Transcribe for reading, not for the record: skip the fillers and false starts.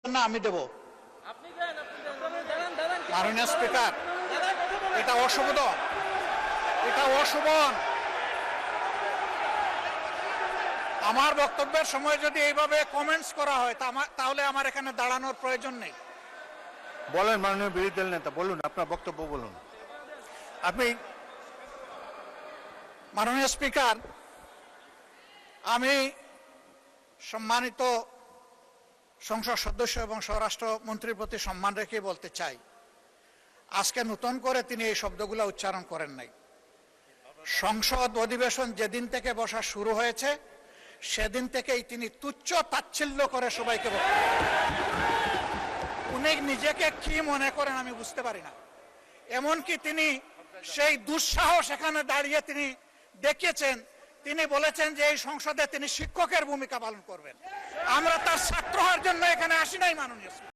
না আমি দেব। মাননীয় স্পিকার, এটা অশোভন, এটা অশোভন। আমার বক্তব্যের সময় যদি এইভাবে কমেন্টস করা হয় তাহলে আমার এখানে দাঁড়ানোর প্রয়োজন নেই। বলেন মাননীয় বিরোধী দল নেতা, বলুন আপনার বক্তব্য বলুন। আপনি মাননীয় স্পিকার, আমি সম্মানিত সংসদ সদস্য এবং স্বরাষ্ট্রমন্ত্রীর প্রতি সম্মান রেখে বলতে চাই, আজকে নতুন করে তিনি এই শব্দগুলো উচ্চারণ করেন নাই। সংসদ অধিবেশন যেদিন থেকে বসা শুরু হয়েছে সেদিন থেকেই তিনি তুচ্ছ তাচ্ছিল্য করে সবাইকে উনি নিজেকে কি মনে করেন আমি বুঝতে পারি না। এমনকি তিনি সেই দুঃসাহস এখানে দাঁড়িয়ে তিনি দেখিয়েছেন, তিনি বলেছেন যে এই সংসদে তিনি শিক্ষকের ভূমিকা পালন করবেন। আমরা তার ছাত্র হওয়ার জন্য এখানে আসি নাই মাননীয়।